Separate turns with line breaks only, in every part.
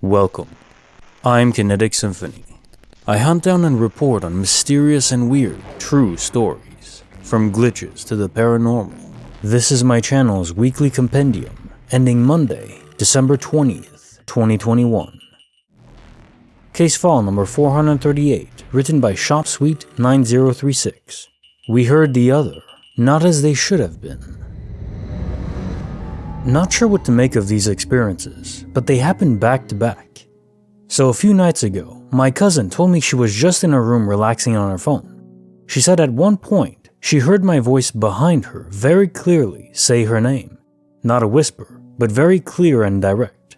Welcome. I'm Kinetic Symphony. I hunt down and report on mysterious and weird, true stories, from glitches to the paranormal. This is my channel's weekly compendium, ending Monday, December 20th, 2021. Case file number 438, written by Shop Suite 9036. We heard the other, not as they should have been. Not sure what to make of these experiences, but they happened back to back. So a few nights ago, my cousin told me she was just in her room relaxing on her phone. She said at one point, she heard my voice behind her very clearly say her name. Not a whisper, but very clear and direct.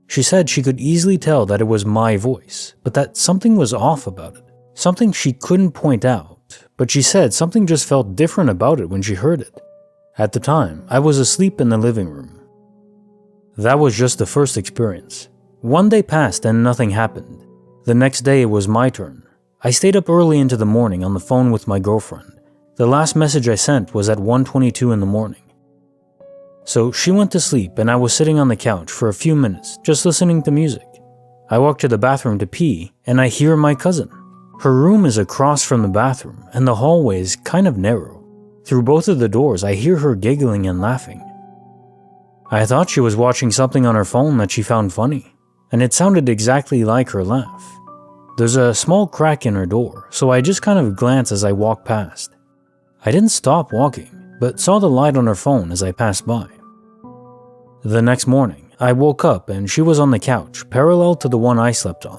She said she could easily tell that it was my voice, but that something was off about it. Something she couldn't point out, but she said something just felt different about it when she heard it. At the time, I was asleep in the living room. That was just the first experience. One day passed and nothing happened. The next day it was my turn. I stayed up early into the morning on the phone with my girlfriend. The last message I sent was at 1:22 in the morning. So she went to sleep and I was sitting on the couch for a few minutes just listening to music. I walked to the bathroom to pee and I hear my cousin. Her room is across from the bathroom and the hallway is kind of narrow. Through both of the doors, I hear her giggling and laughing. I thought she was watching something on her phone that she found funny, and it sounded exactly like her laugh. There's a small crack in her door, so I just kind of glanced as I walked past. I didn't stop walking, but saw the light on her phone as I passed by. The next morning, I woke up and she was on the couch, parallel to the one I slept on.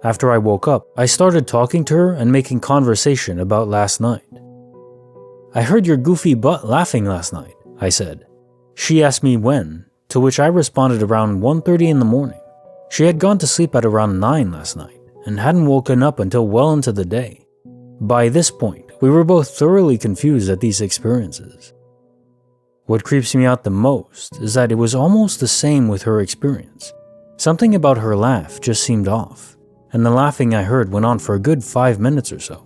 After I woke up, I started talking to her and making conversation about last night. I heard your goofy butt laughing last night, I said. She asked me when, to which I responded around 1:30 in the morning. She had gone to sleep at around 9 last night and hadn't woken up until well into the day. By this point, we were both thoroughly confused at these experiences. What creeps me out the most is that it was almost the same with her experience. Something about her laugh just seemed off, and the laughing I heard went on for a good 5 minutes or so.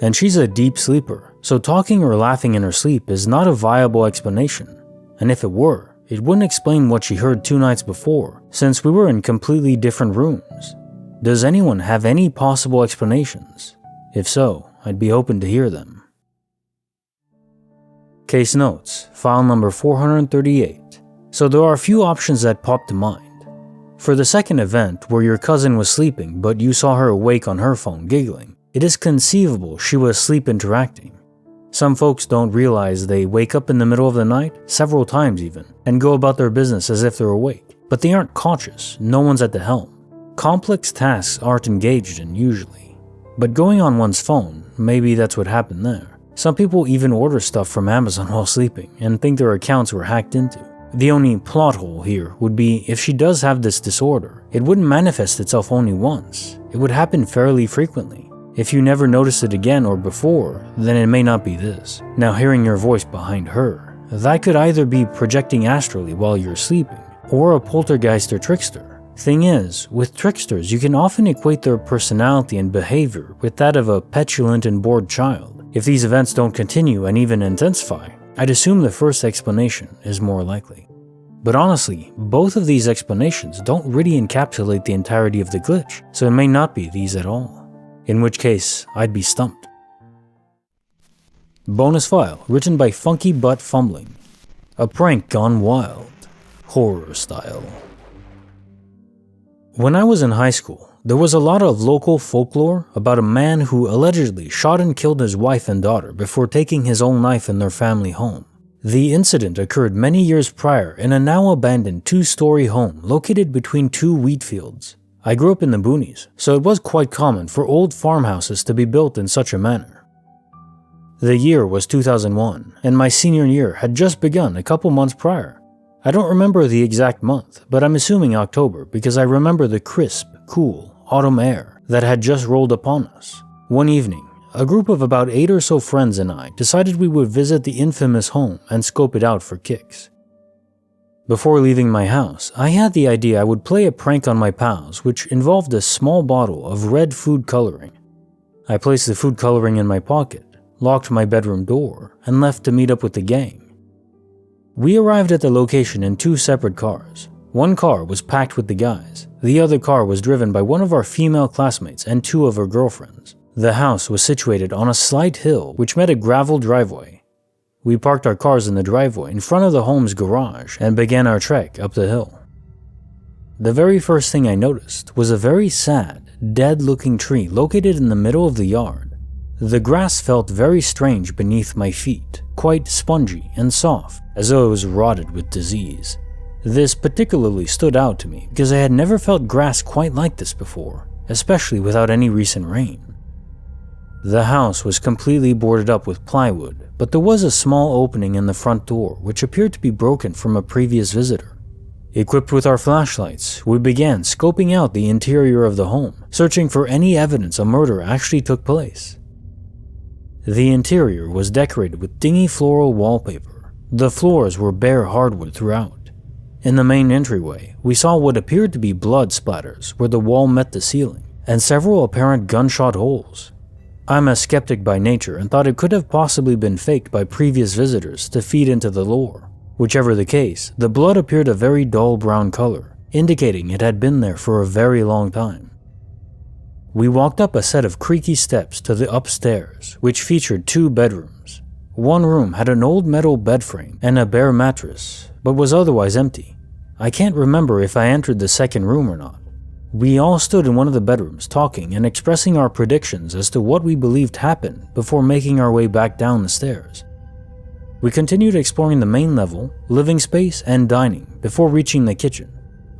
And she's a deep sleeper, so talking or laughing in her sleep is not a viable explanation. And if it were, it wouldn't explain what she heard 2 nights before, since we were in completely different rooms. Does anyone have any possible explanations? If so, I'd be open to hear them. Case notes, file number 438. So there are a few options that pop to mind. For the second event, where your cousin was sleeping but you saw her awake on her phone giggling, it is conceivable she was sleep interacting. Some folks don't realize they wake up in the middle of the night, several times even, and go about their business as if they're awake, but they aren't conscious, no one's at the helm. Complex tasks aren't engaged in usually. But going on one's phone, maybe that's what happened there. Some people even order stuff from Amazon while sleeping and think their accounts were hacked into. The only plot hole here would be if she does have this disorder, it wouldn't manifest itself only once. It would happen fairly frequently. If you never noticed it again or before, then it may not be this. Now hearing your voice behind her, that could either be projecting astrally while you're sleeping, or a poltergeist or trickster. Thing is, with tricksters you can often equate their personality and behavior with that of a petulant and bored child. If these events don't continue and even intensify, I'd assume the first explanation is more likely. But honestly, both of these explanations don't really encapsulate the entirety of the glitch, so it may not be these at all. In which case, I'd be stumped. Bonus file, written by Funky Butt Fumbling. A prank gone wild. Horror style. When I was in high school, there was a lot of local folklore about a man who allegedly shot and killed his wife and daughter before taking his own life in their family home. The incident occurred many years prior in a now abandoned 2-story home located between 2 wheat fields. I grew up in the boonies, so it was quite common for old farmhouses to be built in such a manner. The year was 2001, and my senior year had just begun a couple months prior. I don't remember the exact month, but I'm assuming October because I remember the crisp, cool, autumn air that had just rolled upon us. One evening, a group of about 8 or so friends and I decided we would visit the infamous home and scope it out for kicks. Before leaving my house, I had the idea I would play a prank on my pals, which involved a small bottle of red food coloring. I placed the food coloring in my pocket, locked my bedroom door, and left to meet up with the gang. We arrived at the location in 2 separate cars. One car was packed with the guys. The other car was driven by one of our female classmates and two of her girlfriends. The house was situated on a slight hill which met a gravel driveway. We parked our cars in the driveway in front of the home's garage and began our trek up the hill. The very first thing I noticed was a very sad, dead-looking tree located in the middle of the yard. The grass felt very strange beneath my feet, quite spongy and soft, as though it was rotted with disease. This particularly stood out to me because I had never felt grass quite like this before, especially without any recent rain. The house was completely boarded up with plywood, but there was a small opening in the front door which appeared to be broken from a previous visitor. Equipped with our flashlights, we began scoping out the interior of the home, searching for any evidence a murder actually took place. The interior was decorated with dingy floral wallpaper. The floors were bare hardwood throughout. In the main entryway, we saw what appeared to be blood splatters where the wall met the ceiling, and several apparent gunshot holes. I'm a skeptic by nature and thought it could have possibly been faked by previous visitors to feed into the lore. Whichever the case, the blood appeared a very dull brown color, indicating it had been there for a very long time. We walked up a set of creaky steps to the upstairs, which featured two bedrooms. One room had an old metal bed frame and a bare mattress, but was otherwise empty. I can't remember if I entered the second room or not. We all stood in one of the bedrooms talking and expressing our predictions as to what we believed happened before making our way back down the stairs. We continued exploring the main level, living space, and dining before reaching the kitchen.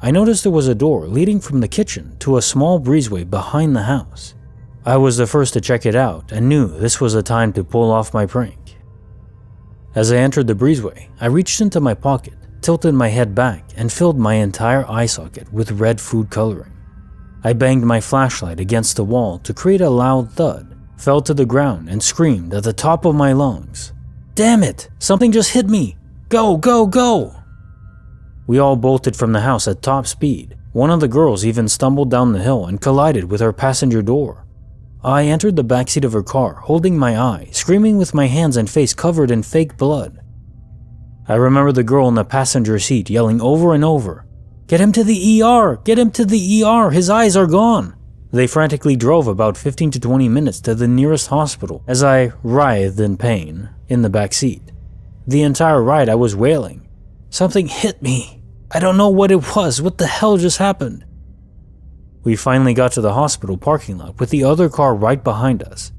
I noticed there was a door leading from the kitchen to a small breezeway behind the house. I was the first to check it out and knew this was the time to pull off my prank. As I entered the breezeway, I reached into my pocket, tilted my head back, and filled my entire eye socket with red food coloring. I banged my flashlight against the wall to create a loud thud, fell to the ground, and screamed at the top of my lungs. "Damn it! Something just hit me! Go, go, go!" We all bolted from the house at top speed. One of the girls even stumbled down the hill and collided with her passenger door. I entered the backseat of her car, holding my eye, screaming with my hands and face covered in fake blood. I remember the girl in the passenger seat yelling over and over, "Get him to the ER! Get him to the ER! His eyes are gone!" They frantically drove about 15 to 20 minutes to the nearest hospital as I writhed in pain in the back seat. The entire ride I was wailing, "Something hit me. I don't know what it was. What the hell just happened?" We finally got to the hospital parking lot with the other car right behind us.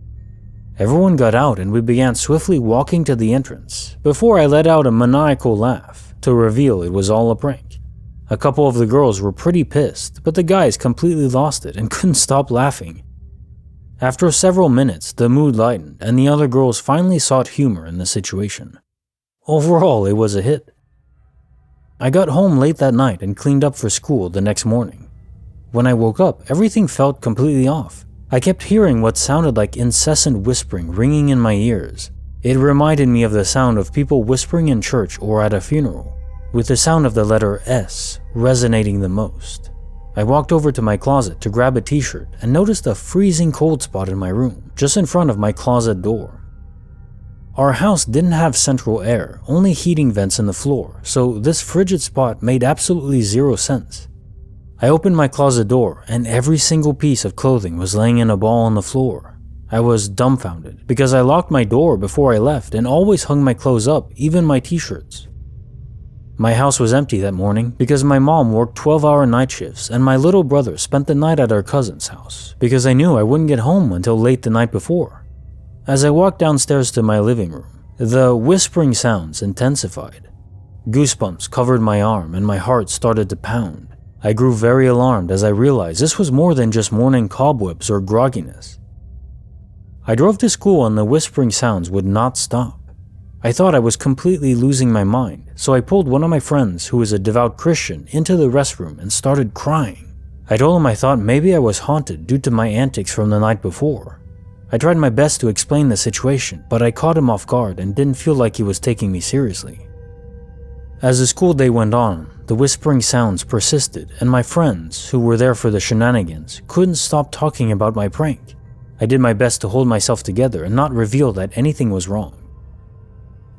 Everyone got out and we began swiftly walking to the entrance before I let out a maniacal laugh to reveal it was all a prank. A couple of the girls were pretty pissed, but the guys completely lost it and couldn't stop laughing. After several minutes, the mood lightened and the other girls finally sought humor in the situation. Overall, it was a hit. I got home late that night and cleaned up for school the next morning. When I woke up, everything felt completely off. I kept hearing what sounded like incessant whispering ringing in my ears. It reminded me of the sound of people whispering in church or at a funeral, with the sound of the letter S resonating the most. I walked over to my closet to grab a t-shirt and noticed a freezing cold spot in my room, just in front of my closet door. Our house didn't have central air, only heating vents in the floor, so this frigid spot made absolutely zero sense. I opened my closet door and every single piece of clothing was laying in a ball on the floor. I was dumbfounded because I locked my door before I left and always hung my clothes up, even my t-shirts. My house was empty that morning because my mom worked 12-hour night shifts and my little brother spent the night at our cousin's house because I knew I wouldn't get home until late the night before. As I walked downstairs to my living room, the whispering sounds intensified. Goosebumps covered my arm and my heart started to pound. I grew very alarmed as I realized this was more than just morning cobwebs or grogginess. I drove to school and the whispering sounds would not stop. I thought I was completely losing my mind, so I pulled one of my friends, who is a devout Christian, into the restroom and started crying. I told him I thought maybe I was haunted due to my antics from the night before. I tried my best to explain the situation, but I caught him off guard and didn't feel like he was taking me seriously. As the school day went on, the whispering sounds persisted, and my friends, who were there for the shenanigans, couldn't stop talking about my prank. I did my best to hold myself together and not reveal that anything was wrong.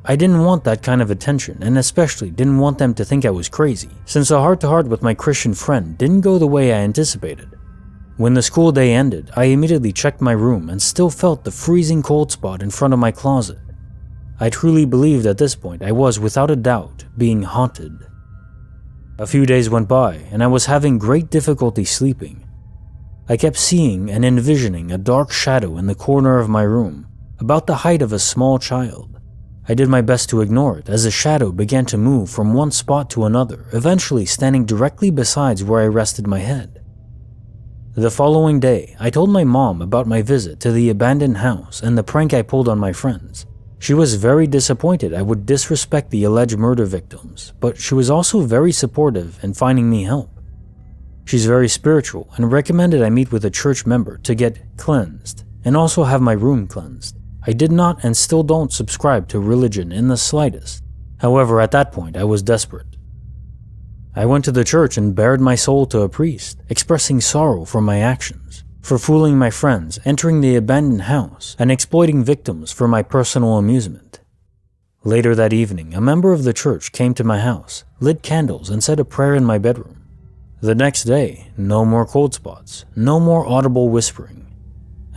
I didn't want that kind of attention, and especially didn't want them to think I was crazy, since a heart-to-heart with my Christian friend didn't go the way I anticipated. When the school day ended, I immediately checked my room and still felt the freezing cold spot in front of my closet. I truly believed at this point I was, without a doubt, being haunted. A few days went by, and I was having great difficulty sleeping. I kept seeing and envisioning a dark shadow in the corner of my room, about the height of a small child. I did my best to ignore it as the shadow began to move from one spot to another, eventually standing directly beside where I rested my head. The following day, I told my mom about my visit to the abandoned house and the prank I pulled on my friends. She was very disappointed I would disrespect the alleged murder victims, but she was also very supportive in finding me help. She's very spiritual and recommended I meet with a church member to get cleansed and also have my room cleansed. I did not and still don't subscribe to religion in the slightest. However, at that point, I was desperate. I went to the church and bared my soul to a priest, expressing sorrow for my actions, for fooling my friends, entering the abandoned house, and exploiting victims for my personal amusement. Later that evening, a member of the church came to my house, lit candles, and said a prayer in my bedroom. The next day, no more cold spots, no more audible whispering.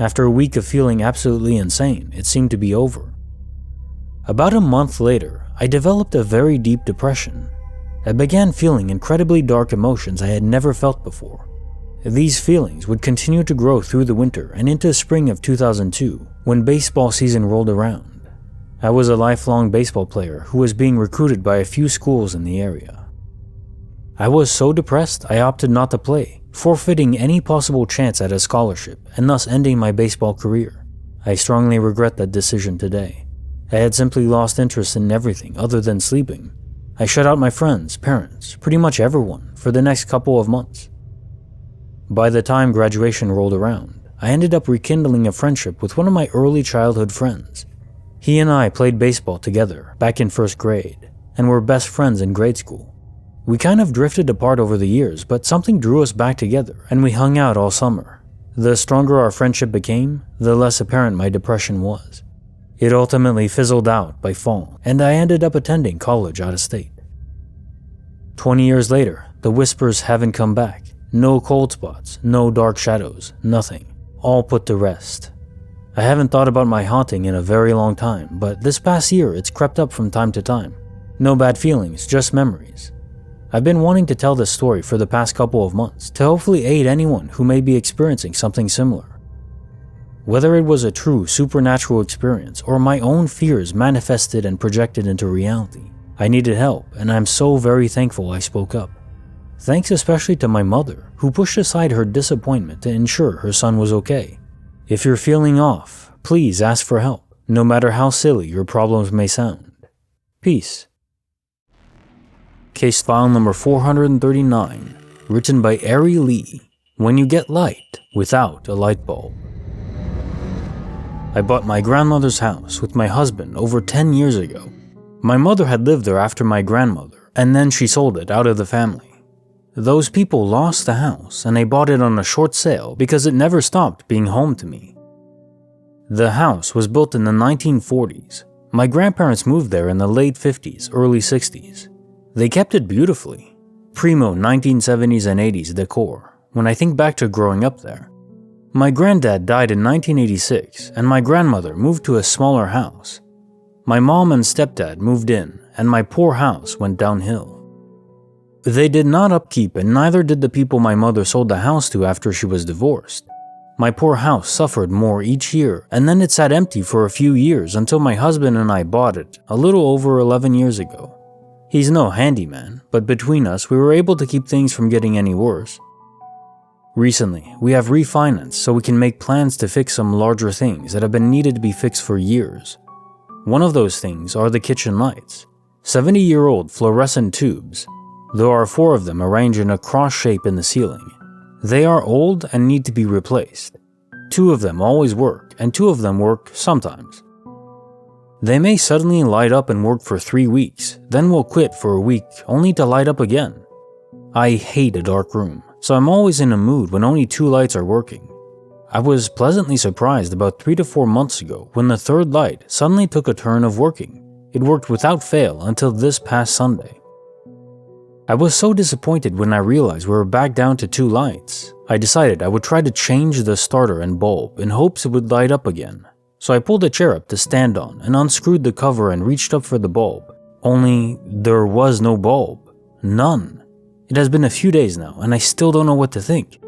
After a week of feeling absolutely insane, it seemed to be over. About a month later, I developed a very deep depression. I began feeling incredibly dark emotions I had never felt before. These feelings would continue to grow through the winter and into spring of 2002, when baseball season rolled around. I was a lifelong baseball player who was being recruited by a few schools in the area. I was so depressed I opted not to play, forfeiting any possible chance at a scholarship and thus ending my baseball career. I strongly regret that decision today. I had simply lost interest in everything other than sleeping. I shut out my friends, parents, pretty much everyone for the next couple of months. By the time graduation rolled around, I ended up rekindling a friendship with one of my early childhood friends. He and I played baseball together back in first grade and were best friends in grade school. We kind of drifted apart over the years, but something drew us back together and we hung out all summer. The stronger our friendship became, the less apparent my depression was. It ultimately fizzled out by fall, and I ended up attending college out of state. 20 years later, the whispers haven't come back. No cold spots, no dark shadows, nothing. All put to rest. I haven't thought about my haunting in a very long time, but this past year it's crept up from time to time. No bad feelings, just memories. I've been wanting to tell this story for the past couple of months to hopefully aid anyone who may be experiencing something similar. Whether it was a true supernatural experience or my own fears manifested and projected into reality, I needed help, and I'm so very thankful I spoke up. Thanks especially to my mother, who pushed aside her disappointment to ensure her son was okay. If you're feeling off, please ask for help, no matter how silly your problems may sound. Peace. Case file number 439, written by Ari Lee. When you get light without a light bulb. I bought my grandmother's house with my husband over 10 years ago. My mother had lived there after my grandmother, and then she sold it out of the family. Those people lost the house and they bought it on a short sale because it never stopped being home to me. The house was built in the 1940s. My grandparents moved there in the late 50s, early 60s. They kept it beautifully. Primo 1970s and 80s decor, when I think back to growing up there. My granddad died in 1986 and my grandmother moved to a smaller house. My mom and stepdad moved in and my poor house went downhill. They did not upkeep and neither did the people my mother sold the house to after she was divorced. My poor house suffered more each year and then it sat empty for a few years until my husband and I bought it a little over 11 years ago. He's no handyman, but between us we were able to keep things from getting any worse. Recently, we have refinanced so we can make plans to fix some larger things that have been needed to be fixed for years. One of those things are the kitchen lights, 70-year-old fluorescent tubes. There are 4 of them arranged in a cross shape in the ceiling. They are old and need to be replaced. 2 of them always work, and 2 of them work sometimes. They may suddenly light up and work for 3 weeks, then will quit for a week only to light up again. I hate a dark room, so I'm always in a mood when only 2 lights are working. I was pleasantly surprised about 3 to 4 months ago when the 3rd light suddenly took a turn of working. It worked without fail until this past Sunday. I was so disappointed when I realized we were back down to 2 lights. I decided I would try to change the starter and bulb in hopes it would light up again. So I pulled a chair up to stand on and unscrewed the cover and reached up for the bulb. Only there was no bulb. None. It has been a few days now and I still don't know what to think.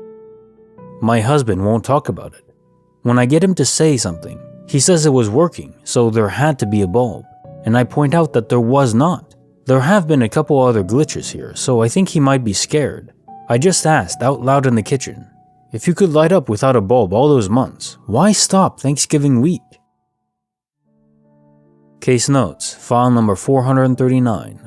My husband won't talk about it. When I get him to say something, he says it was working, so there had to be a bulb. And I point out that there was not. There have been a couple other glitches here, so I think he might be scared. I just asked out loud in the kitchen, if you could light up without a bulb all those months, why stop Thanksgiving week? Case notes, file number 439.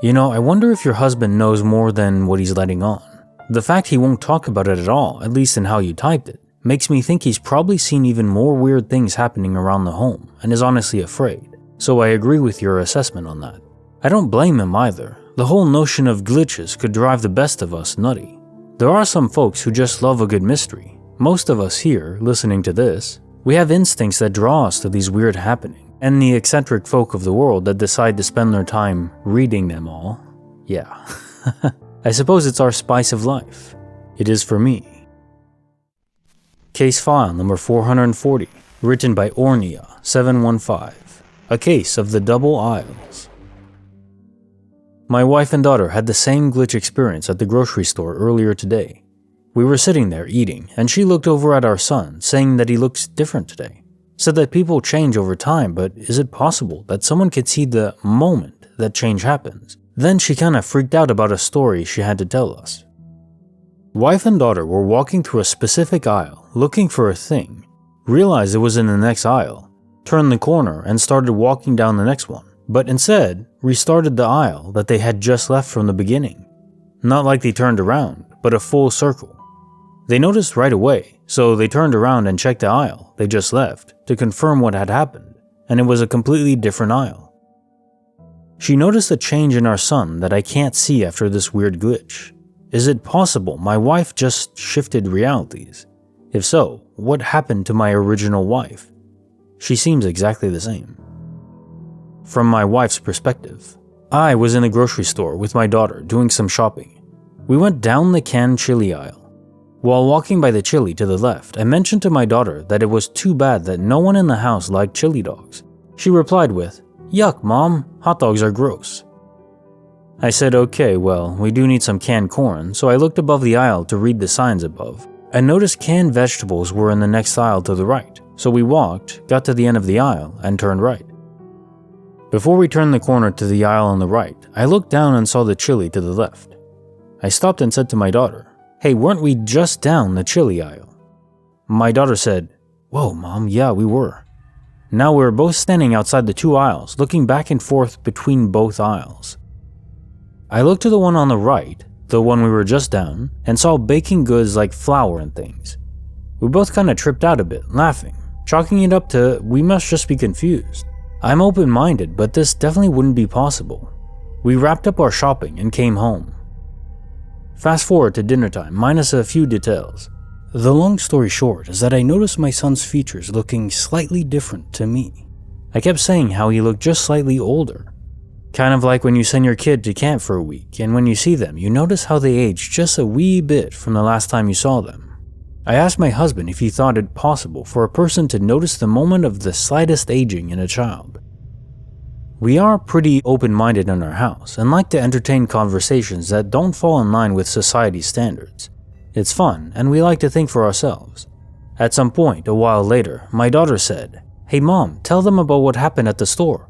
You know, I wonder if your husband knows more than what he's letting on. The fact he won't talk about it at all, at least in how you typed it, makes me think he's probably seen even more weird things happening around the home and is honestly afraid. So I agree with your assessment on that. I don't blame him either. The whole notion of glitches could drive the best of us nutty. There are some folks who just love a good mystery. Most of us here, listening to this, we have instincts that draw us to these weird happenings. And the eccentric folk of the world that decide to spend their time reading them all. Yeah. I suppose it's our spice of life. It is for me. Case file number 440, written by Ornia 715. A case of the double aisles. My wife and daughter had the same glitch experience at the grocery store earlier today. We were sitting there eating, and she looked over at our son, saying that he looks different today. Said that people change over time, but is it possible that someone could see the moment that change happens? Then she kinda freaked out about a story she had to tell us. Wife and daughter were walking through a specific aisle, looking for a thing, realized it was in the next aisle, turned the corner and started walking down the next one, but instead restarted the aisle that they had just left from the beginning. Not like they turned around, but a full circle. They noticed right away, so they turned around and checked the aisle they just left to confirm what had happened, and it was a completely different aisle. She noticed a change in our son that I can't see after this weird glitch. Is it possible my wife just shifted realities? If so, what happened to my original wife? She seems exactly the same. From my wife's perspective, I was in a grocery store with my daughter doing some shopping. We went down the canned chili aisle. While walking by the chili to the left, I mentioned to my daughter that it was too bad that no one in the house liked chili dogs. She replied with, "Yuck, Mom, hot dogs are gross." I said, okay, well, we do need some canned corn, so I looked above the aisle to read the signs above. I noticed canned vegetables were in the next aisle to the right, so we walked, got to the end of the aisle, and turned right. Before we turned the corner to the aisle on the right, I looked down and saw the chili to the left. I stopped and said to my daughter, "Hey, weren't we just down the chili aisle?" My daughter said, "Whoa, Mom, yeah, we were." Now we were both standing outside the 2 aisles, looking back and forth between both aisles. I looked to the one on the right, the one we were just down, and saw baking goods like flour and things. We both kinda tripped out a bit, laughing, chalking it up to we must just be confused. I'm open-minded, but this definitely wouldn't be possible. We wrapped up our shopping and came home. Fast forward to dinner time, minus a few details. The long story short is that I noticed my son's features looking slightly different to me. I kept saying how he looked just slightly older. Kind of like when you send your kid to camp for a week, and when you see them, you notice how they aged just a wee bit from the last time you saw them. I asked my husband if he thought it possible for a person to notice the moment of the slightest aging in a child. We are pretty open-minded in our house and like to entertain conversations that don't fall in line with society's standards. It's fun, and we like to think for ourselves. At some point, a while later, my daughter said, "Hey Mom, tell them about what happened at the store."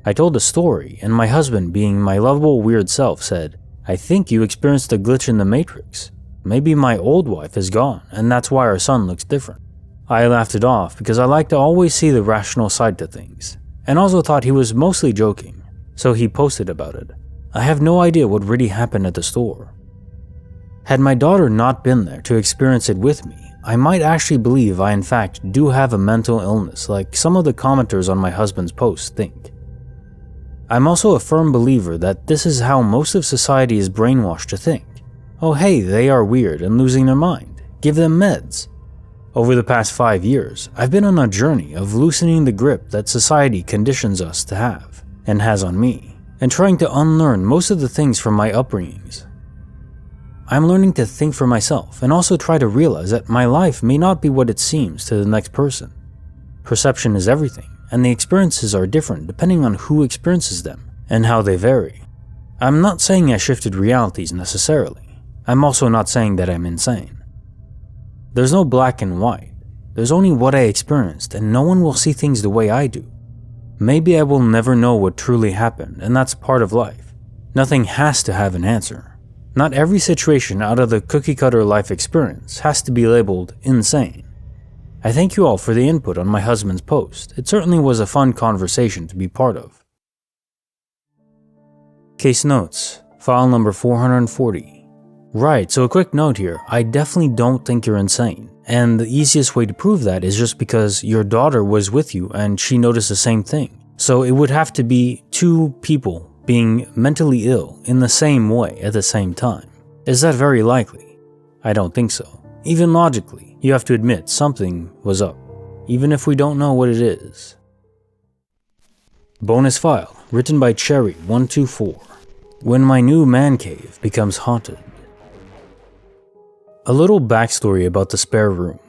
I told the story, and my husband, being my lovable weird self, said, "I think you experienced a glitch in the Matrix. Maybe my old wife is gone, and that's why our son looks different." I laughed it off because I like to always see the rational side to things, and also thought he was mostly joking, so he posted about it. I have no idea what really happened at the store. Had my daughter not been there to experience it with me, I might actually believe I in fact do have a mental illness like some of the commenters on my husband's posts think. I'm also a firm believer that this is how most of society is brainwashed to think. Oh hey, they are weird and losing their mind. Give them meds. Over the past 5 years, I've been on a journey of loosening the grip that society conditions us to have, and has on me, and trying to unlearn most of the things from my upbringings. I'm learning to think for myself and also try to realize that my life may not be what it seems to the next person. Perception is everything, and the experiences are different depending on who experiences them and how they vary. I'm not saying I shifted realities necessarily. I'm also not saying that I'm insane. There's no black and white. There's only what I experienced, and no one will see things the way I do. Maybe I will never know what truly happened, and that's part of life. Nothing has to have an answer. Not every situation out of the cookie-cutter life experience has to be labeled insane. I thank you all for the input on my husband's post. It certainly was a fun conversation to be part of. Case notes, file number 440. Right, so a quick note here, I definitely don't think you're insane, and the easiest way to prove that is just because your daughter was with you and she noticed the same thing. So it would have to be two people being mentally ill in the same way at the same time. Is that very likely? I don't think so. Even logically, you have to admit something was up, even if we don't know what it is. Bonus file, written by Cherry124. When my new man cave becomes haunted. A little backstory about the spare room.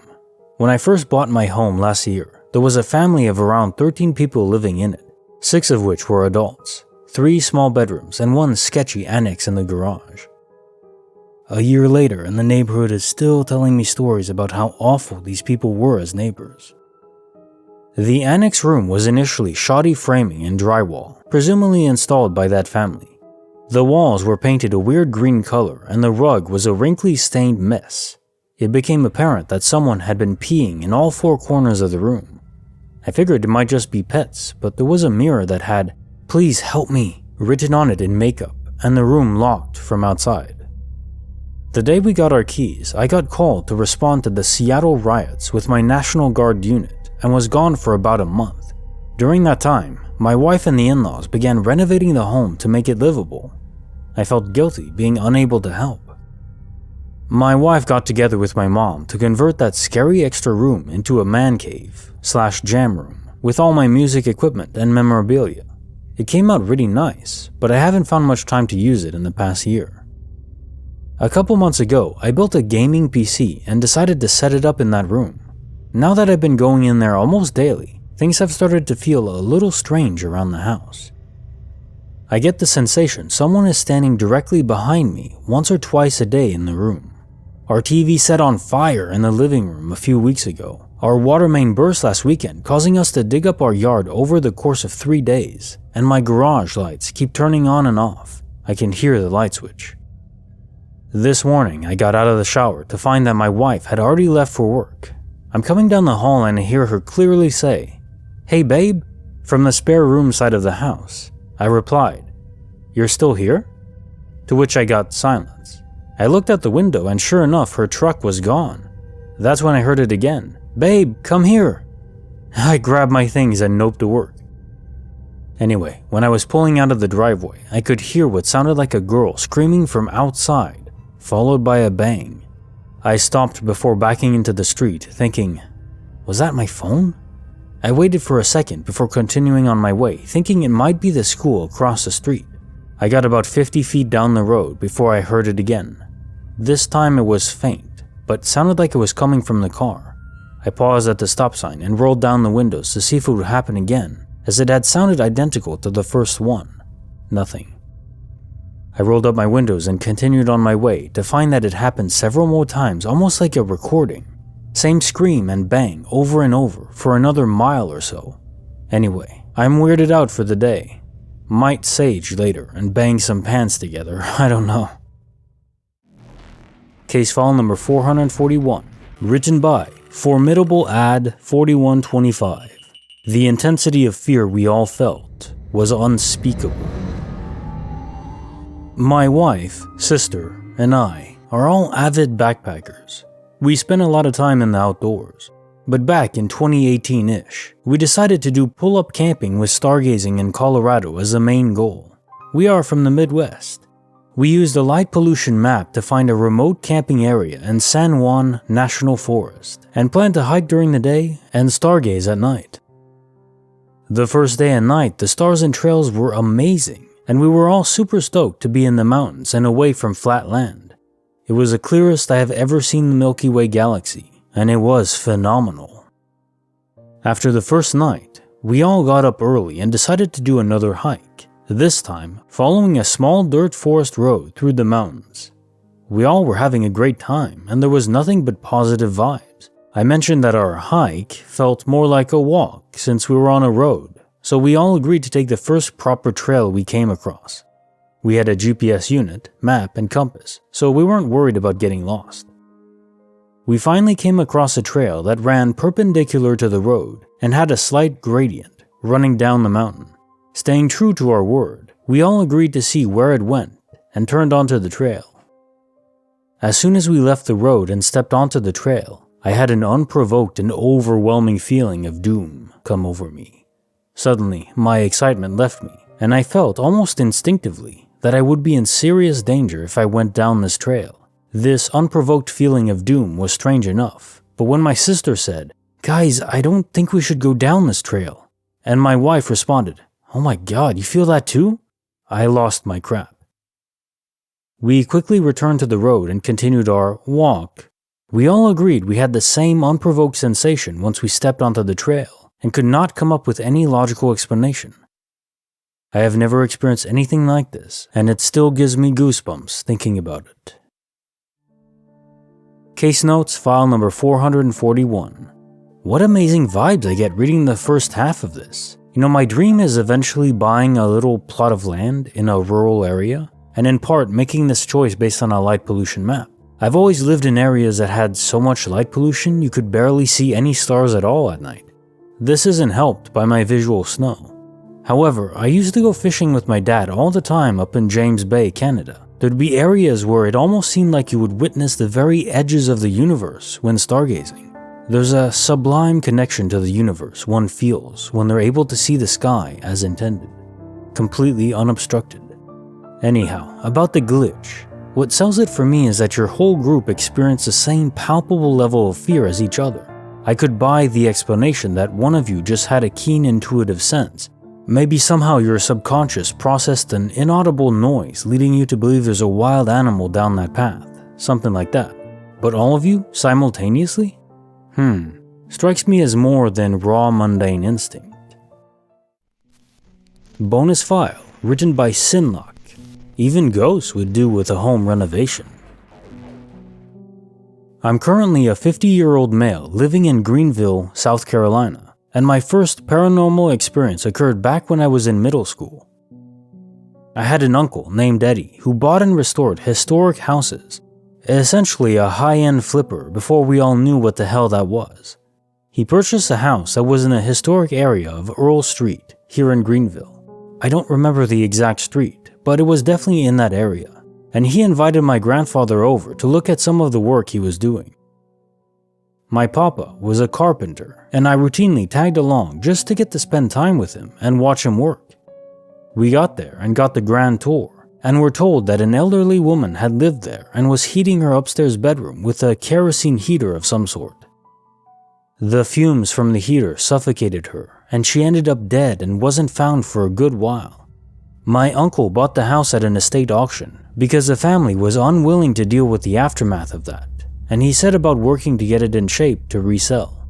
When I first bought my home last year, there was a family of around 13 people living in it, 6 of which were adults, 3 small bedrooms, and 1 sketchy annex in the garage. A year later, and the neighborhood is still telling me stories about how awful these people were as neighbors. The annex room was initially shoddy framing and drywall, presumably installed by that family. The walls were painted a weird green color, and the rug was a wrinkly stained mess. It became apparent that someone had been peeing in all 4 corners of the room. I figured it might just be pets, but there was a mirror that had, "Please help me," written on it in makeup, and the room locked from outside. The day we got our keys, I got called to respond to the Seattle riots with my National Guard unit and was gone for about a month. During that time, my wife and the in-laws began renovating the home to make it livable. I felt guilty being unable to help. My wife got together with my mom to convert that scary extra room into a man cave / jam room with all my music equipment and memorabilia. It came out really nice, but I haven't found much time to use it in the past year. A couple months ago, I built a gaming PC and decided to set it up in that room. Now that I've been going in there almost daily, things have started to feel a little strange around the house. I get the sensation someone is standing directly behind me once or twice a day in the room. Our TV set on fire in the living room a few weeks ago. Our water main burst last weekend, causing us to dig up our yard over the course of 3 days, and my garage lights keep turning on and off. I can hear the light switch. This morning, I got out of the shower to find that my wife had already left for work. I'm coming down the hall and I hear her clearly say, "Hey babe," from the spare room side of the house. I replied, "You're still here?" To which I got silence. I looked out the window and sure enough, her truck was gone. That's when I heard it again. "Babe, come here." I grabbed my things and noped to work. Anyway, when I was pulling out of the driveway, I could hear what sounded like a girl screaming from outside, followed by a bang. I stopped before backing into the street, thinking, was that my phone? I waited for a second before continuing on my way, thinking it might be the school across the street. I got about 50 feet down the road before I heard it again. This time it was faint, but sounded like it was coming from the car. I paused at the stop sign and rolled down the windows to see if it would happen again, as it had sounded identical to the first one. Nothing. I rolled up my windows and continued on my way to find that it happened several more times, almost like a recording. Same scream and bang over and over for another mile or so. Anyway, I'm weirded out for the day. Might sage later and bang some pans together, I don't know. Case file number 441, written by Formidable Ad 4125. The intensity of fear we all felt was unspeakable. My wife, sister, and I are all avid backpackers. We spend a lot of time in the outdoors, but back in 2018-ish, we decided to do pull-up camping with stargazing in Colorado as the main goal. We are from the Midwest. We used a light pollution map to find a remote camping area in San Juan National Forest and planned to hike during the day and stargaze at night. The first day and night, the stars and trails were amazing, and we were all super stoked to be in the mountains and away from flat land. It was the clearest I have ever seen the Milky Way galaxy, and it was phenomenal. After the first night, we all got up early and decided to do another hike, this time following a small dirt forest road through the mountains. We all were having a great time, and there was nothing but positive vibes. I mentioned that our hike felt more like a walk since we were on a road, so we all agreed to take the first proper trail we came across. We had a GPS unit, map, and compass, so we weren't worried about getting lost. We finally came across a trail that ran perpendicular to the road and had a slight gradient running down the mountain. Staying true to our word, we all agreed to see where it went and turned onto the trail. As soon as we left the road and stepped onto the trail, I had an unprovoked and overwhelming feeling of doom come over me. Suddenly, my excitement left me, and I felt almost instinctively that I would be in serious danger if I went down this trail. This unprovoked feeling of doom was strange enough, but when my sister said, "Guys, I don't think we should go down this trail," and my wife responded, "Oh my god, you feel that too?" I lost my crap. We quickly returned to the road and continued our walk. We all agreed we had the same unprovoked sensation once we stepped onto the trail and could not come up with any logical explanation. I have never experienced anything like this, and it still gives me goosebumps thinking about it. Case Notes, file number 441. What amazing vibes I get reading the first half of this. You know, my dream is eventually buying a little plot of land in a rural area, and in part making this choice based on a light pollution map. I've always lived in areas that had so much light pollution you could barely see any stars at all at night. This isn't helped by my visual snow. However, I used to go fishing with my dad all the time up in James Bay, Canada. There'd be areas where it almost seemed like you would witness the very edges of the universe when stargazing. There's a sublime connection to the universe one feels when they're able to see the sky as intended, completely unobstructed. Anyhow, about the glitch. What sells it for me is that your whole group experienced the same palpable level of fear as each other. I could buy the explanation that one of you just had a keen intuitive sense. Maybe somehow your subconscious processed an inaudible noise leading you to believe there's a wild animal down that path, something like that. But all of you, simultaneously? Strikes me as more than raw mundane instinct. Bonus file, written by Sinlock. Even ghosts would do with a home renovation. I'm currently a 50-year-old male living in Greenville, South Carolina, and my first paranormal experience occurred back when I was in middle school. I had an uncle named Eddie who bought and restored historic houses, essentially a high-end flipper before we all knew what the hell that was. He purchased a house that was in a historic area of Earl Street here in Greenville. I don't remember the exact street, but it was definitely in that area, and he invited my grandfather over to look at some of the work he was doing. My papa was a carpenter, and I routinely tagged along just to get to spend time with him and watch him work. We got there and got the grand tour, and were told that an elderly woman had lived there and was heating her upstairs bedroom with a kerosene heater of some sort. The fumes from the heater suffocated her, and she ended up dead and wasn't found for a good while. My uncle bought the house at an estate auction because the family was unwilling to deal with the aftermath of that, and he set about working to get it in shape to resell.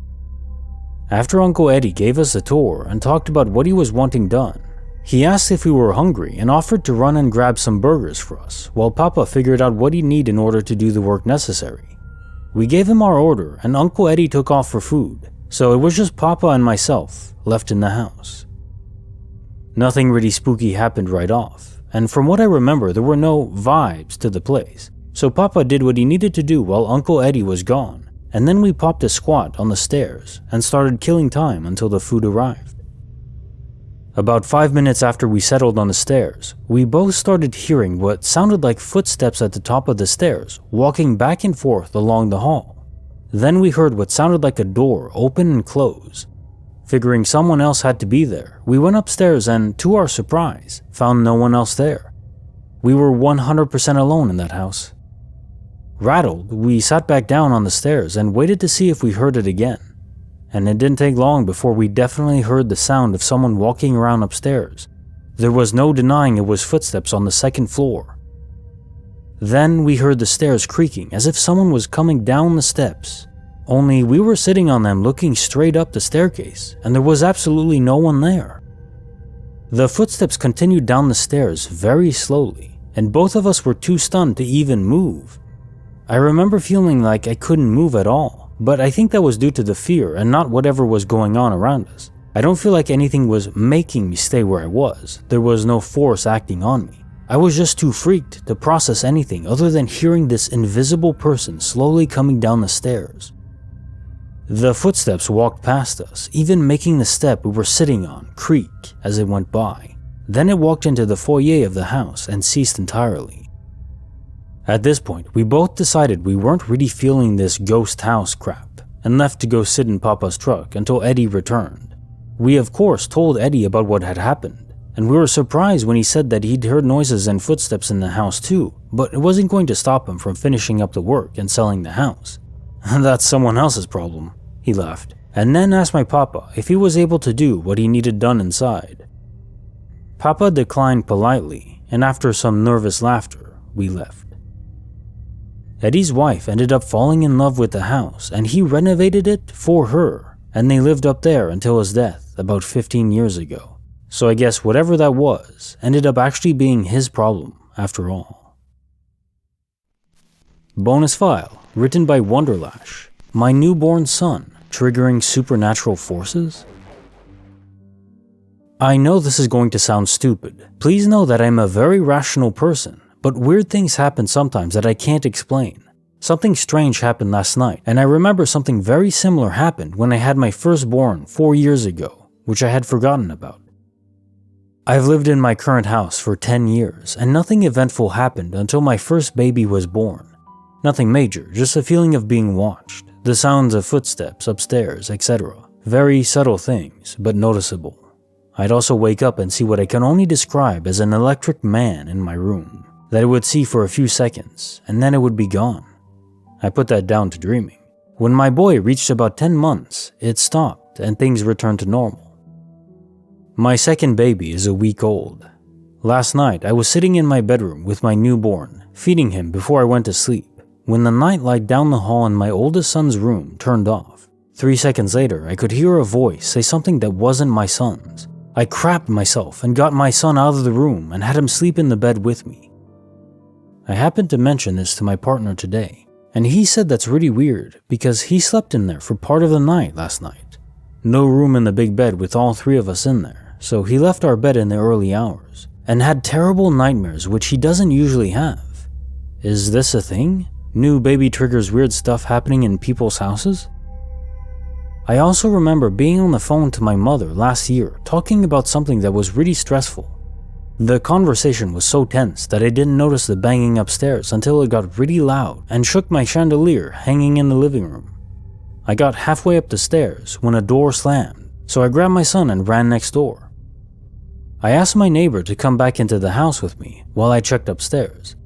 After Uncle Eddie gave us a tour and talked about what he was wanting done, he asked if we were hungry and offered to run and grab some burgers for us while Papa figured out what he'd need in order to do the work necessary. We gave him our order and Uncle Eddie took off for food, so it was just Papa and myself left in the house. Nothing really spooky happened right off, and from what I remember there were no vibes to the place, so Papa did what he needed to do while Uncle Eddie was gone, and then we popped a squat on the stairs and started killing time until the food arrived. About 5 minutes after we settled on the stairs, we both started hearing what sounded like footsteps at the top of the stairs walking back and forth along the hall. Then we heard what sounded like a door open and close. Figuring someone else had to be there, we went upstairs and, to our surprise, found no one else there. We were 100% alone in that house. Rattled, we sat back down on the stairs and waited to see if we heard it again. And it didn't take long before we definitely heard the sound of someone walking around upstairs. There was no denying it was footsteps on the second floor. Then we heard the stairs creaking as if someone was coming down the steps. Only we were sitting on them looking straight up the staircase, and there was absolutely no one there. The footsteps continued down the stairs very slowly, and both of us were too stunned to even move. I remember feeling like I couldn't move at all, but I think that was due to the fear and not whatever was going on around us. I don't feel like anything was making me stay where I was. There was no force acting on me. I was just too freaked to process anything other than hearing this invisible person slowly coming down the stairs. The footsteps walked past us, even making the step we were sitting on creak as it went by. Then it walked into the foyer of the house and ceased entirely. At this point, we both decided we weren't really feeling this ghost house crap and left to go sit in Papa's truck until Eddie returned. We of course told Eddie about what had happened, and we were surprised when he said that he'd heard noises and footsteps in the house too, but it wasn't going to stop him from finishing up the work and selling the house. That's someone else's problem, he laughed, and then asked my Papa if he was able to do what he needed done inside. Papa declined politely, and after some nervous laughter, we left. Eddie's wife ended up falling in love with the house, and he renovated it for her, and they lived up there until his death about 15 years ago. So I guess whatever that was ended up actually being his problem after all. Bonus file, written by Wonderlash. My newborn son, triggering supernatural forces? I know this is going to sound stupid. Please know that I'm a very rational person, but weird things happen sometimes that I can't explain. Something strange happened last night, and I remember something very similar happened when I had my firstborn 4 years ago, which I had forgotten about. I've lived in my current house for 10 years, and nothing eventful happened until my first baby was born. Nothing major, just a feeling of being watched. The sounds of footsteps upstairs, etc. Very subtle things, but noticeable. I'd also wake up and see what I can only describe as an electric man in my room, that I would see for a few seconds, and then it would be gone. I put that down to dreaming. When my boy reached about 10 months, it stopped and things returned to normal. My second baby is a week old. Last night, I was sitting in my bedroom with my newborn, feeding him before I went to sleep, when the nightlight down the hall in my oldest son's room turned off. 3 seconds later, I could hear a voice say something that wasn't my son's. I crapped myself and got my son out of the room and had him sleep in the bed with me. I happened to mention this to my partner today, and he said that's really weird because he slept in there for part of the night last night. No room in the big bed with all 3 of us in there, so he left our bed in the early hours and had terrible nightmares which he doesn't usually have. Is this a thing? New baby triggers weird stuff happening in people's houses? I also remember being on the phone to my mother last year talking about something that was really stressful. The conversation was so tense that I didn't notice the banging upstairs until it got really loud and shook my chandelier hanging in the living room. I got halfway up the stairs when a door slammed, so I grabbed my son and ran next door. I asked my neighbor to come back into the house with me while I checked upstairs.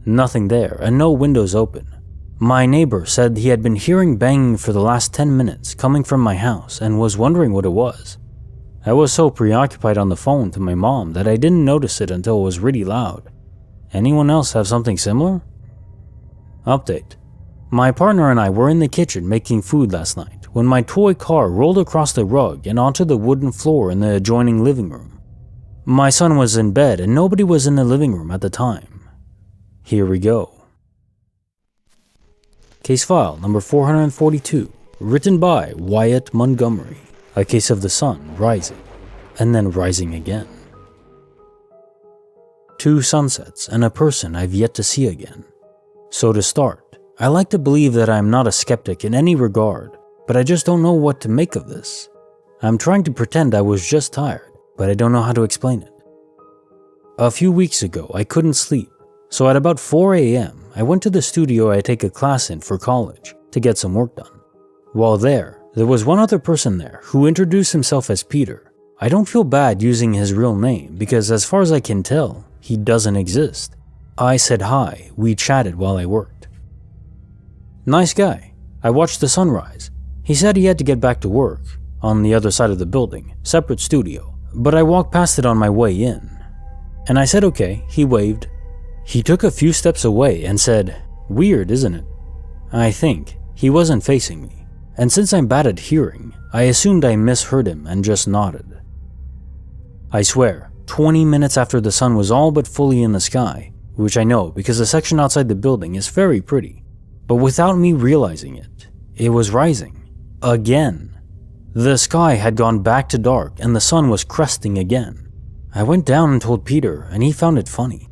Nothing there and no windows open. My neighbor said he had been hearing banging for the last 10 minutes coming from my house and was wondering what it was. I was so preoccupied on the phone to my mom that I didn't notice it until it was really loud. Anyone else have something similar? Update. My partner and I were in the kitchen making food last night when my toy car rolled across the rug and onto the wooden floor in the adjoining living room. My son was in bed and nobody was in the living room at the time. Here we go. Case file number 442, written by Wyatt Montgomery. A case of the sun rising, and then rising again. 2 sunsets and a person I've yet to see again. So to start, I like to believe that I'm not a skeptic in any regard, but I just don't know what to make of this. I'm trying to pretend I was just tired, but I don't know how to explain it. A few weeks ago, I couldn't sleep, so at about 4 a.m., I went to the studio I take a class in for college to get some work done. While there was one other person there who introduced himself as Peter. I don't feel bad using his real name because as far as I can tell, he doesn't exist. I said hi, we chatted while I worked. Nice guy. I watched the sunrise. He said he had to get back to work, on the other side of the building, separate studio, but I walked past it on my way in. And I said okay, he waved. He took a few steps away and said, "Weird, isn't it?" I think he wasn't facing me, and since I'm bad at hearing, I assumed I misheard him and just nodded. I swear, 20 minutes after the sun was all but fully in the sky, which I know because the section outside the building is very pretty, but without me realizing it, it was rising. Again. The sky had gone back to dark and the sun was cresting again. I went down and told Peter, and he found it funny.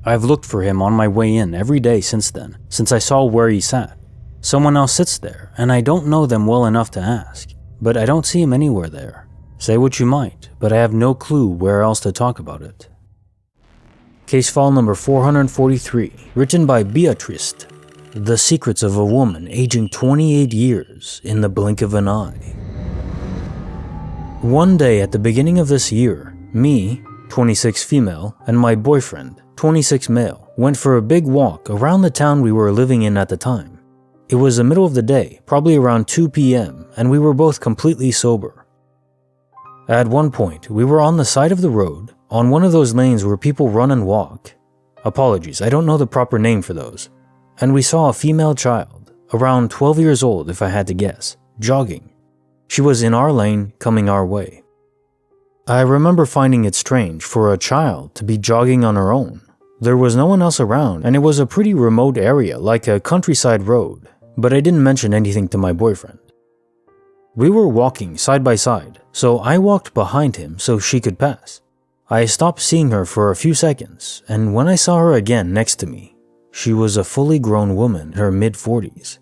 I've looked for him on my way in every day since then, since I saw where he sat. Someone else sits there, and I don't know them well enough to ask, but I don't see him anywhere there. Say what you might, but I have no clue where else to talk about it. Case file number 443, written by Beatrice. The secrets of a woman aging 28 years in the blink of an eye. One day at the beginning of this year, me, 26 female, and my boyfriend, 26 male, went for a big walk around the town we were living in at the time. It was the middle of the day, probably around 2 p.m., and we were both completely sober. At one point, we were on the side of the road, on one of those lanes where people run and walk. Apologies, I don't know the proper name for those. And we saw a female child, around 12 years old if I had to guess, jogging. She was in our lane, coming our way. I remember finding it strange for a child to be jogging on her own. There was no one else around, and it was a pretty remote area, like a countryside road, but I didn't mention anything to my boyfriend. We were walking side by side, so I walked behind him so she could pass. I stopped seeing her for a few seconds, and when I saw her again next to me, she was a fully grown woman in her mid-40s.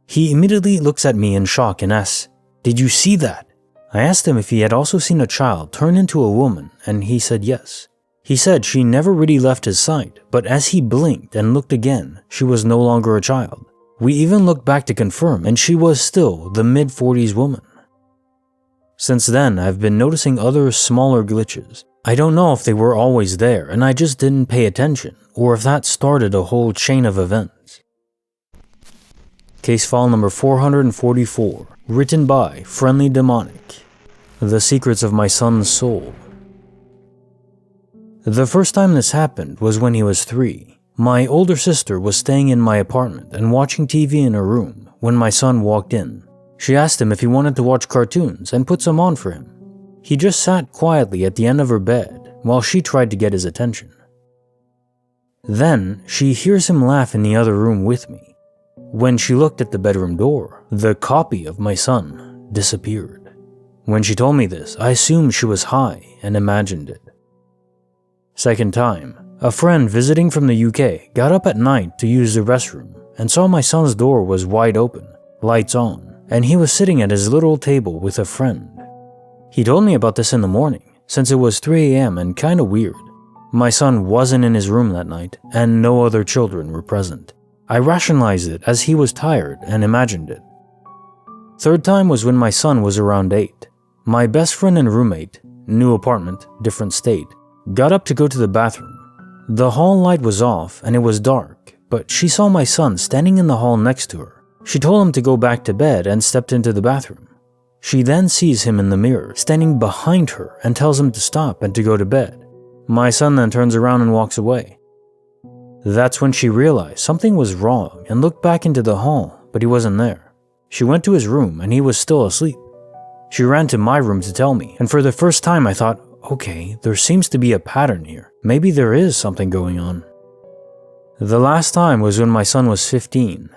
He immediately looks at me in shock and asks, "Did you see that?" I asked him if he had also seen a child turn into a woman, and he said yes. He said she never really left his sight, but as he blinked and looked again, she was no longer a child. We even looked back to confirm, and she was still the mid-40s woman. Since then, I've been noticing other smaller glitches. I don't know if they were always there and I just didn't pay attention, or if that started a whole chain of events. Case file number 444, written by Friendly Demonic. The secrets of my son's soul. The first time this happened was when he was 3. My older sister was staying in my apartment and watching TV in her room when my son walked in. She asked him if he wanted to watch cartoons and put some on for him. He just sat quietly at the end of her bed while she tried to get his attention. Then she hears him laugh in the other room with me. When she looked at the bedroom door, the copy of my son disappeared. When she told me this, I assumed she was high and imagined it. Second time, a friend visiting from the UK got up at night to use the restroom and saw my son's door was wide open, lights on, and he was sitting at his little table with a friend. He told me about this in the morning, since it was 3 a.m. and kinda weird. My son wasn't in his room that night, and no other children were present. I rationalized it as he was tired and imagined it. Third time was when my son was around 8. My best friend and roommate, new apartment, different state, got up to go to the bathroom. The hall light was off and it was dark, but she saw my son standing in the hall next to her. She told him to go back to bed and stepped into the bathroom. She then sees him in the mirror, standing behind her, and tells him to stop and to go to bed. My son then turns around and walks away. That's when she realized something was wrong and looked back into the hall, but he wasn't there. She went to his room and he was still asleep. She ran to my room to tell me, and for the first time I thought, okay, there seems to be a pattern here. Maybe there is something going on. The last time was when my son was 15.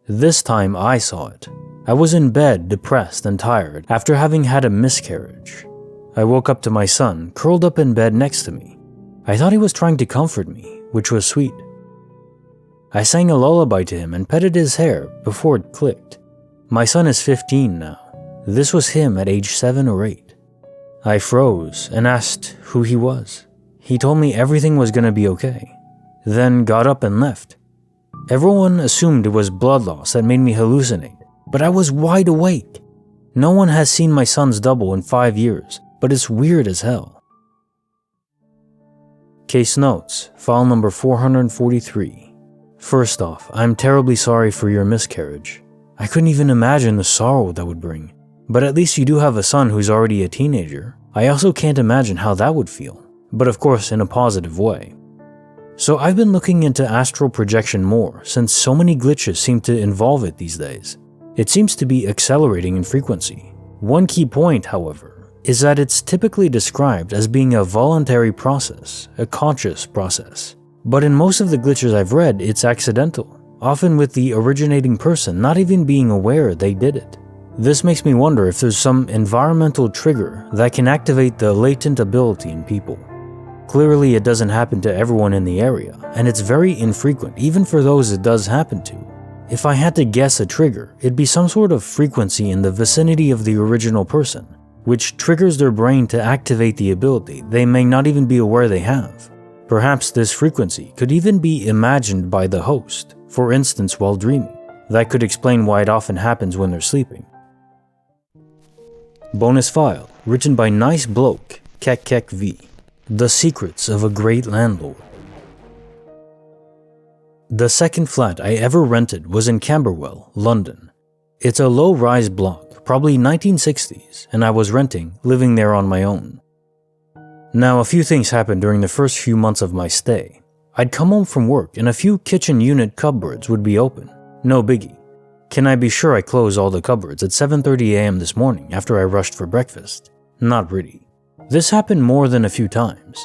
This time I saw it. I was in bed, depressed and tired after having had a miscarriage. I woke up to my son curled up in bed next to me. I thought he was trying to comfort me, which was sweet. I sang a lullaby to him and petted his hair before it clicked. My son is 15 now. This was him at age 7 or 8. I froze and asked who he was. He told me everything was gonna be okay, then got up and left. Everyone assumed it was blood loss that made me hallucinate, but I was wide awake. No one has seen my son's double in 5 years, but it's weird as hell. Case notes, file number 443. First off, I'm terribly sorry for your miscarriage. I couldn't even imagine the sorrow that would bring. But at least you do have a son who's already a teenager. I also can't imagine how that would feel, but of course in a positive way. So I've been looking into astral projection more since so many glitches seem to involve it these days. It seems to be accelerating in frequency. One key point, however, is that it's typically described as being a voluntary process, a conscious process. But in most of the glitches I've read, it's accidental, often with the originating person not even being aware they did it. This makes me wonder if there's some environmental trigger that can activate the latent ability in people. Clearly, it doesn't happen to everyone in the area, and it's very infrequent even for those it does happen to. If I had to guess a trigger, it'd be some sort of frequency in the vicinity of the original person, which triggers their brain to activate the ability they may not even be aware they have. Perhaps this frequency could even be imagined by the host, for instance while dreaming. That could explain why it often happens when they're sleeping. Bonus file, written by Nice Bloke, Kek V. The Secrets of a Great Landlord. The second flat I ever rented was in Camberwell, London. It's a low-rise block, probably 1960s, and I was living there on my own. Now, a few things happened during the first few months of my stay. I'd come home from work and a few kitchen unit cupboards would be open. No biggie. Can I be sure I closed all the cupboards at 7:30 a.m. this morning after I rushed for breakfast? Not really. This happened more than a few times.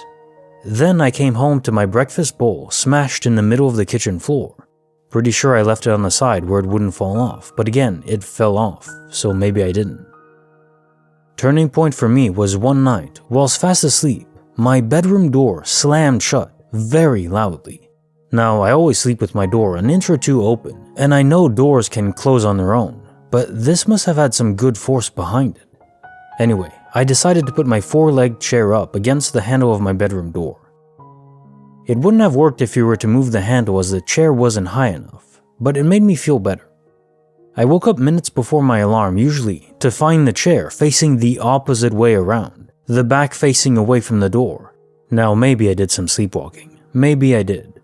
Then I came home to my breakfast bowl smashed in the middle of the kitchen floor. Pretty sure I left it on the side where it wouldn't fall off, but again, it fell off, so maybe I didn't. Turning point for me was one night, whilst fast asleep, my bedroom door slammed shut very loudly. Now, I always sleep with my door an inch or two open, and I know doors can close on their own, but this must have had some good force behind it. Anyway, I decided to put my four-legged chair up against the handle of my bedroom door. It wouldn't have worked if you were to move the handle as the chair wasn't high enough, but it made me feel better. I woke up minutes before my alarm usually to find the chair facing the opposite way around, the back facing away from the door. Now maybe I did some sleepwalking, maybe I did,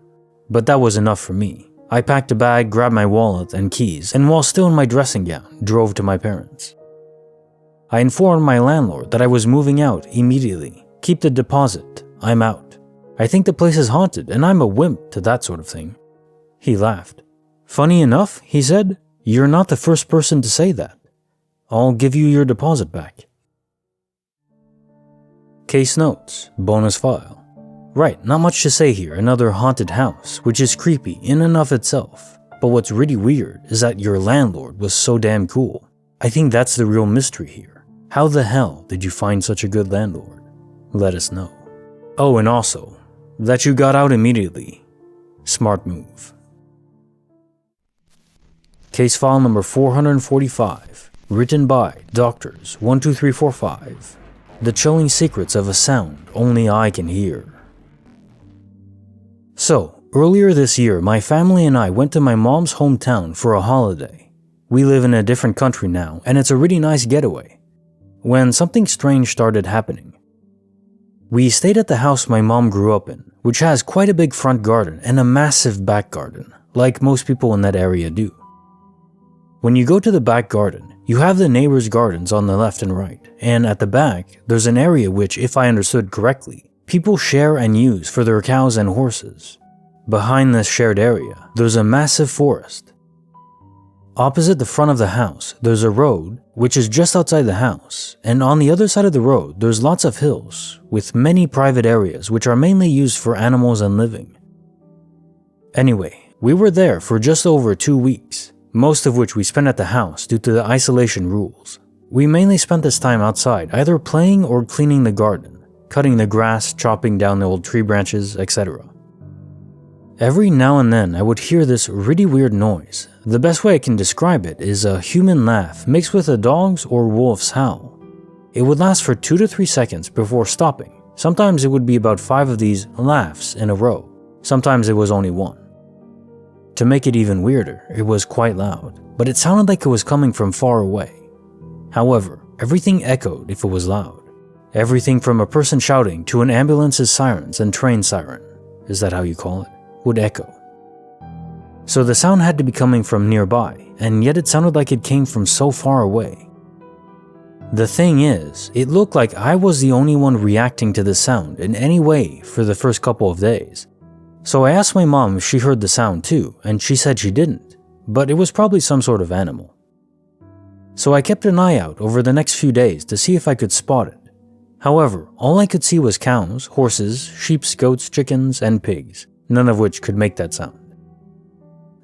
but that was enough for me. I packed a bag, grabbed my wallet and keys, and while still in my dressing gown, drove to my parents'. I informed my landlord that I was moving out immediately. Keep the deposit, I'm out. I think the place is haunted and I'm a wimp to that sort of thing. He laughed. Funny enough, he said, you're not the first person to say that. I'll give you your deposit back. Case notes, bonus file. Right, not much to say here, another haunted house, which is creepy in and of itself. But what's really weird is that your landlord was so damn cool. I think that's the real mystery here. How the hell did you find such a good landlord? Let us know. Oh, and also, that you got out immediately. Smart move. Case file number 445, written by Doctors 12345. The chilling secrets of a sound only I can hear. So, earlier this year, my family and I went to my mom's hometown for a holiday. We live in a different country now, and it's a really nice getaway. When something strange started happening. We stayed at the house my mom grew up in, which has quite a big front garden and a massive back garden, like most people in that area do. When you go to the back garden, you have the neighbors' gardens on the left and right, and at the back, there's an area which, if I understood correctly, people share and use for their cows and horses. Behind this shared area, there's a massive forest. Opposite the front of the house, there's a road, which is just outside the house, and on the other side of the road, there's lots of hills, with many private areas which are mainly used for animals and living. Anyway, we were there for just over 2 weeks, most of which we spent at the house due to the isolation rules. We mainly spent this time outside, either playing or cleaning the garden, cutting the grass, chopping down the old tree branches, etc. Every now and then I would hear this really weird noise. The best way I can describe it is a human laugh mixed with a dog's or wolf's howl. It would last for 2 to 3 seconds before stopping. Sometimes it would be about 5 of these laughs in a row. Sometimes it was only 1. To make it even weirder, it was quite loud, but it sounded like it was coming from far away. However, everything echoed if it was loud. Everything from a person shouting to an ambulance's sirens and train siren, is that how you call it, would echo. So the sound had to be coming from nearby, and yet it sounded like it came from so far away. The thing is, it looked like I was the only one reacting to the sound in any way for the first couple of days. So I asked my mom if she heard the sound too, and she said she didn't, but it was probably some sort of animal. So I kept an eye out over the next few days to see if I could spot it. However, all I could see was cows, horses, sheep, goats, chickens, and pigs, none of which could make that sound.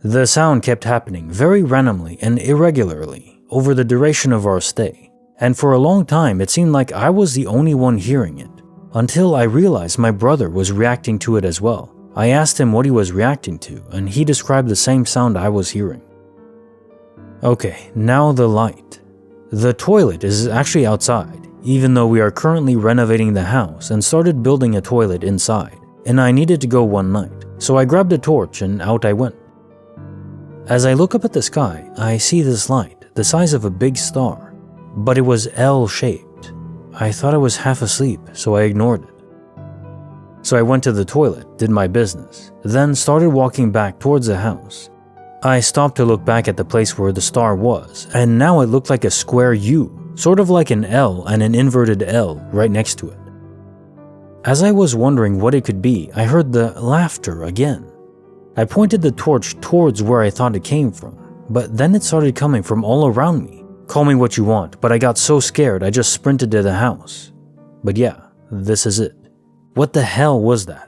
The sound kept happening very randomly and irregularly over the duration of our stay, and for a long time it seemed like I was the only one hearing it, until I realized my brother was reacting to it as well. I asked him what he was reacting to, and he described the same sound I was hearing. Okay, now the light. The toilet is actually outside, even though we are currently renovating the house and started building a toilet inside, and I needed to go one night, so I grabbed a torch and out I went. As I look up at the sky, I see this light, the size of a big star, but it was L-shaped. I thought I was half asleep, so I ignored it. So I went to the toilet, did my business, then started walking back towards the house. I stopped to look back at the place where the star was, and now it looked like a square U, sort of like an L and an inverted L right next to it. As I was wondering what it could be, I heard the laughter again. I pointed the torch towards where I thought it came from, but then it started coming from all around me. Call me what you want, but I got so scared I just sprinted to the house. But yeah, this is it. What the hell was that?